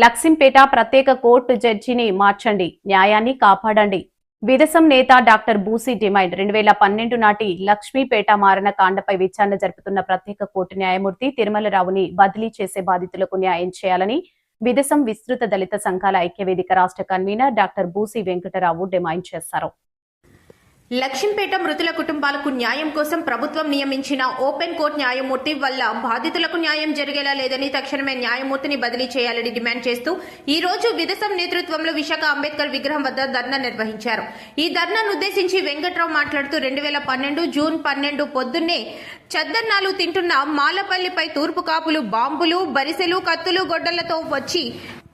లక్సింపేట ప్రత్యేక కోర్టు జడ్జిని మార్చండి, న్యాయాన్ని కాపాడండి. విదసం నేత డాక్టర్ బూసి డిమాండ్ 2012 నాటి లక్ష్మీపేట మారణ కాండపై విచారణ జరుపుతున్న ప్రత్యేక కోర్టు న్యాయమూర్తి తిరుమలరావుని బదిలీ చేసే బాధితులకు న్యాయం చేయాలని విదసం విస్తృత దళిత సంఘాల ఐక్యవేదిక రాష్ట్ర convener doctor Busi Venkatarao demand చేశారు. లక్ష్మీపేట మృతుల కుటుంబాలకు న్యాయం కోసం ప్రభుత్వం నియమించిన ఓపెన్ కోర్టు న్యాయమూర్తి వల్ల బాధితులకు న్యాయం జరిగేలా లేదని తక్షణమే న్యాయమూర్తిని బదిలీ చేయాలని డిమాండ్ చేస్తూ ఈ రోజు విదసం నేతృత్వంలో విశాఖ అంబేద్కర్ విగ్రహం వద్ద ధర్నా నిర్వహించారు. ఈ ధర్నాను ఉద్దేశించి వెంకట్రావు మాట్లాడుతూ 2012 జూన్ 12 పొద్దున్నే చద్దన్నాలు తింటున్న మాలపల్లిపై తూర్పు కాపులు బాంబులు, బరిసెలు, కత్తులు, గొడ్డలతో వచ్చి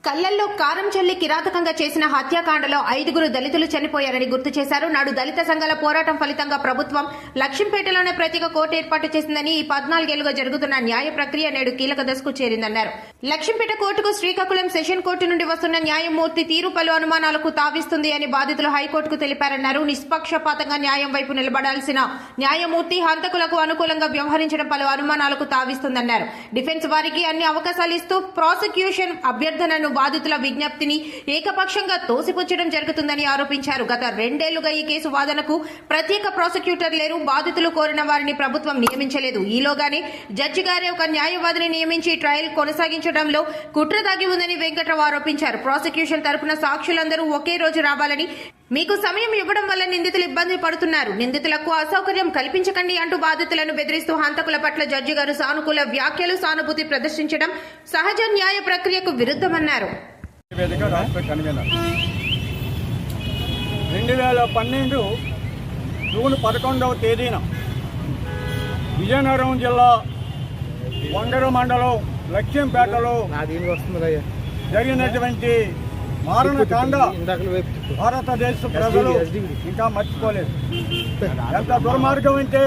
కళ్లల్లో కారం చల్లి కిరాతకంగా చేసిన హత్యాకాండలో 5గురు దళితులు చనిపోయారని గుర్తు చేశారు. నాడు దళిత సంఘాల పోరాటం ఫలితంగా ప్రభుత్వం లక్ష్మీపేటలోనే ప్రత్యేక కోర్టు ఏర్పాటు చేసిందని ఈ 14 ఏళ్లుగా జరుగుతున్న న్యాయ ప్రక్రియ నేడు కీలక దశకు చేరిందన్నారు. లక్ష్మీపేట కోర్టుకు శ్రీకాకుళం సెషన్ కోర్టు నుండి వస్తున్న న్యాయమూర్తి తీరు పలు అనుమానాలకు తావిస్తుంది అని బాధితులు హైకోర్టుకు తెలిపారన్నారు. నిష్పక్షపాతంగా న్యాయం వైపు నిలబడాల్సిన న్యాయమూర్తి హంతకులకు అనుకూలంగా వ్యవహరించడం పలు అనుమానాలకు తావిస్తుందన్నారు. డిఫెన్స్ వారికి అన్ని అవకాశాలు ఇస్తూ ప్రాసిక్యూషన్ అభ్యర్థనను బాధితుల విజ్ఞప్తిని ఏకపక్షంగా తోసిపుచ్చడం జరుగుతుందని ఆరోపించారు. గత 2 ఏళ్లుగా ఈ కేసు వాదనకు ప్రత్యేక ప్రాసిక్యూటర్ లేరు. బాధితులు కోరిన వారిని ప్రభుత్వం నియమించలేదు. ఈలోగానే జడ్జి గారే ఒక న్యాయవాదిని నియమించి ట్రయల్ కొనసాగించడంలో కుట్ర దాగి ఉందని వెంకట్రావు ఆరోపించారు. ప్రాసిక్యూషన్ తరపున సాక్షులందరూ ఒకే రోజు రావాలని, మీకు సమయం ఇవ్వడం వల్ల నిందితులు ఇబ్బంది పడుతున్నారు, నిందితులకు అసౌకర్యం కల్పించకండి అంటూ బాధితులను బెదిరిస్తూ హంతకుల పట్ల జడ్జి గారు సానుకూల వ్యాఖ్యలు, సానుభూతి ప్రదర్శించడం సహజ న్యాయ ప్రక్రియకు విరుద్ధమన్నారు. 2012 జూన్ 11వ తేదీన విజయనగరం జిల్లా వంగరు మండలం లక్ష్మీపేటలో జరిగినటువంటి మారణకాండ భారతదేశ ప్రజలు ఇంకా మర్చిపోలేదు. ఎంత దుర్మార్గం అంటే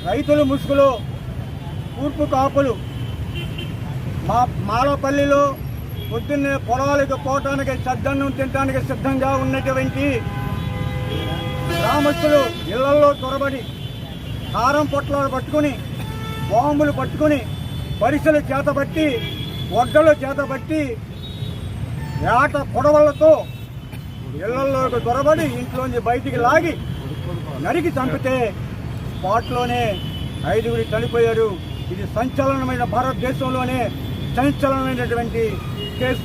రైతులు ముసుగులు, తూర్పు కాపులు మాలపల్లిలో పొద్దున్నే పొలాలకు పోవటానికి, చద్దన్నం తినడానికి సిద్ధంగా ఉన్నటువంటి గ్రామస్తులు ఇళ్లలో చొరబడి కారం పొట్లాలు పట్టుకుని, బాంబులు పట్టుకుని, పరిసలు చేతబట్టి, వడ్డలు చేతబట్టి, ఏట పొడవలతో ఇళ్లలోకి దొరబడి ఇంట్లోంచి బయటికి లాగి నరికి చంపితే స్పాట్లోనే 5గురు చనిపోయారు. ఇది సంచలనమైన, భారతదేశంలోనే సంచలనమైనటువంటి కేసు.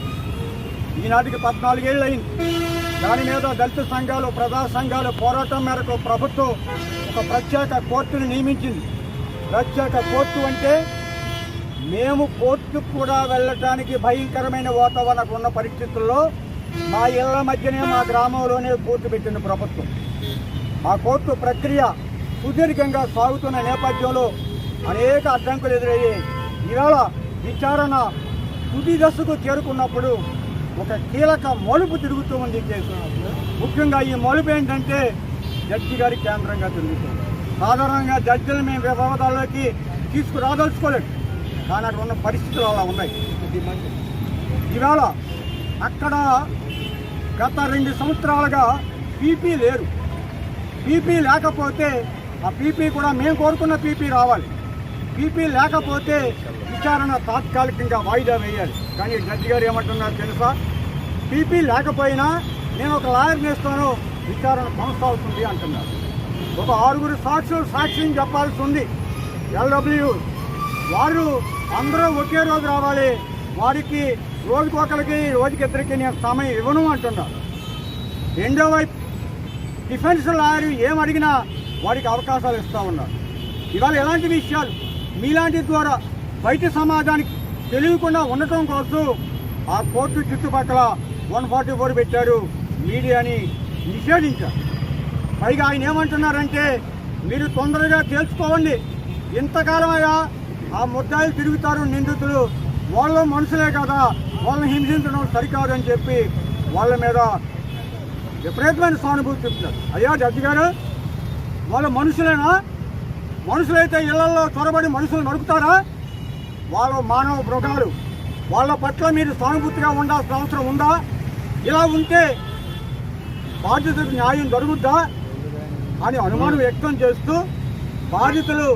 ఈనాటికి 14 ఏళ్ళు అయింది. దాని మీద దళిత సంఘాలు, ప్రజా సంఘాలు పోరాటం మేరకు ప్రభుత్వం ఒక ప్రత్యేక కోర్టును నియమించింది. ప్రత్యేక కోర్టు అంటే మేము కోర్టుకు కూడా వెళ్ళటానికి భయంకరమైన వాతావరణం ఉన్న పరిస్థితుల్లో మా ఇళ్ల మధ్యనే, మా గ్రామంలోనే కోర్టు పెట్టింది ప్రభుత్వం. ఆ కోర్టు ప్రక్రియ సుదీర్ఘంగా సాగుతున్న నేపథ్యంలో అనేక అడ్డంకులు ఎదురయ్యాయి. ఇవాళ విచారణ తుది దశకు చేరుకున్నప్పుడు ఒక కీలక మలుపు తిరుగుతూ ఉంది కేసు. ముఖ్యంగా ఈ మలుపు ఏంటంటే జడ్జి గారి కేంద్రంగా తిరుగుతుంది. సాధారణంగా జడ్జిలు మేము వివాదాల్లోకి తీసుకురాదలుచుకోలేదు, కానీ అక్కడ ఉన్న పరిస్థితులు అలా ఉన్నాయి. ఇవాళ అక్కడ గత 2 సంవత్సరాలుగా పీపీ లేరు. పీపీ లేకపోతే ఆ పీపీ కూడా మేము కోరుకున్న పీపీ రావాలి. పీపీ లేకపోతే విచారణ తాత్కాలికంగా వాయిదా వేయాలి. కానీ జడ్జి గారు ఏమంటున్నారు తెలుసా? పీపీ లేకపోయినా నేను ఒక లాయర్ని వేస్తాను, విచారణ కొనసాగుతుంది అంటున్నారు. ఒక 6గురు సాక్షులు సాక్ష్యం చెప్పాల్సి ఉంది. ఎల్డబ్ల్యూ వారు అందరూ ఒకే రోజు రావాలి, వారికి రోజుకొకరికి, రోజుకిద్దరికి నేను సమయం ఇవ్వను అంటున్నారు. రెండో వైపు డిఫెన్స్ లాయర్ ఏమడిగినా వారికి అవకాశాలు ఇస్తూ ఉన్నారు. ఇవాళ ఎలాంటి విషయాలు మీలాంటి ద్వారా బయట సమాజానికి తెలియకుండా ఉండటం కోసం ఆ కోర్టు చుట్టుపక్కల 144 పెట్టారు, మీడియాని నిషేధించారు. పైగా ఆయన ఏమంటున్నారంటే మీరు తొందరగా తెలుసుకోండి, ఇంతకాలమయ్యా ఆ ముద్దాయిలు తిరుగుతారు, నిందితులు వాళ్ళ మనుషులే కదా, వాళ్ళని హింసించడం సరికాదు అని చెప్పి వాళ్ళ మీద విపరీతమైన సానుభూతి చెప్తారు. అయ్యా జడ్జి గారు, వాళ్ళ మనుషులేనా? మనుషులైతే ఇళ్లలో చొరబడి మనుషులు నడుపుతారా? వాళ్ళు మానవ మృగాలు, వాళ్ళ పట్ల మీరు సానుభూతిగా ఉండాల్సిన అవసరం ఉందా? ఇలా ఉంటే బాధితులకు న్యాయం జరుగుద్దా అని అనుమానం వ్యక్తం చేస్తూ బాధితులు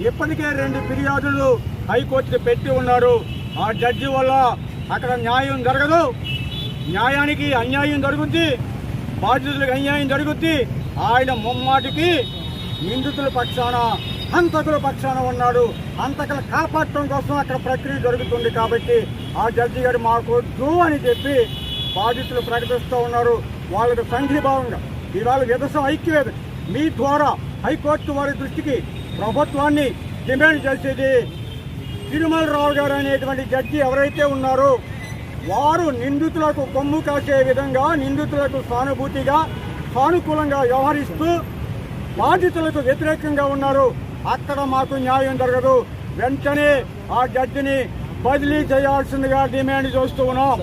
ఇప్పటికే 2 ఫిర్యాదులు హైకోర్టుకి పెట్టి ఉన్నారు. ఆ జడ్జి వల్ల అక్కడ న్యాయం జరగదు. న్యాయానికి అన్యాయం జరుగుద్ది, బాధితులకు అన్యాయం జరుగుద్ది. ఆయన ముమ్మాటికి నిందితుల పక్షాన, హంతకుల పక్షాన ఉన్నాడు. హంతకులు కాపాడటం కోసం అక్కడ ప్రక్రియ జరుగుతుంది. కాబట్టి ఆ జడ్జి గారు మాకొద్దు అని చెప్పి బాధితులు ప్రకటిస్తూ ఉన్నారు. వాళ్ళకు సంఘీభావంగా ఇవాళ విధసం ఐక్యవేద మీ ద్వారా హైకోర్టు వారి దృష్టికి ప్రభుత్వాన్ని డిమాండ్ చేసేది, తిరుమలరావు గారు అనేటువంటి జడ్జి ఎవరైతే ఉన్నారో వారు నిందితులకు కొమ్ము కాసే విధంగా, నిందితులకు సానుభూతిగా, సానుకూలంగా వ్యవహరిస్తూ బాధితులకు వ్యతిరేకంగా ఉన్నారు. అక్కడ మాకు న్యాయం జరగదు. వెంటనే ఆ జడ్జిని బదిలీ చేయాల్సిందిగా డిమాండ్ చేస్తూ ఉన్నాం.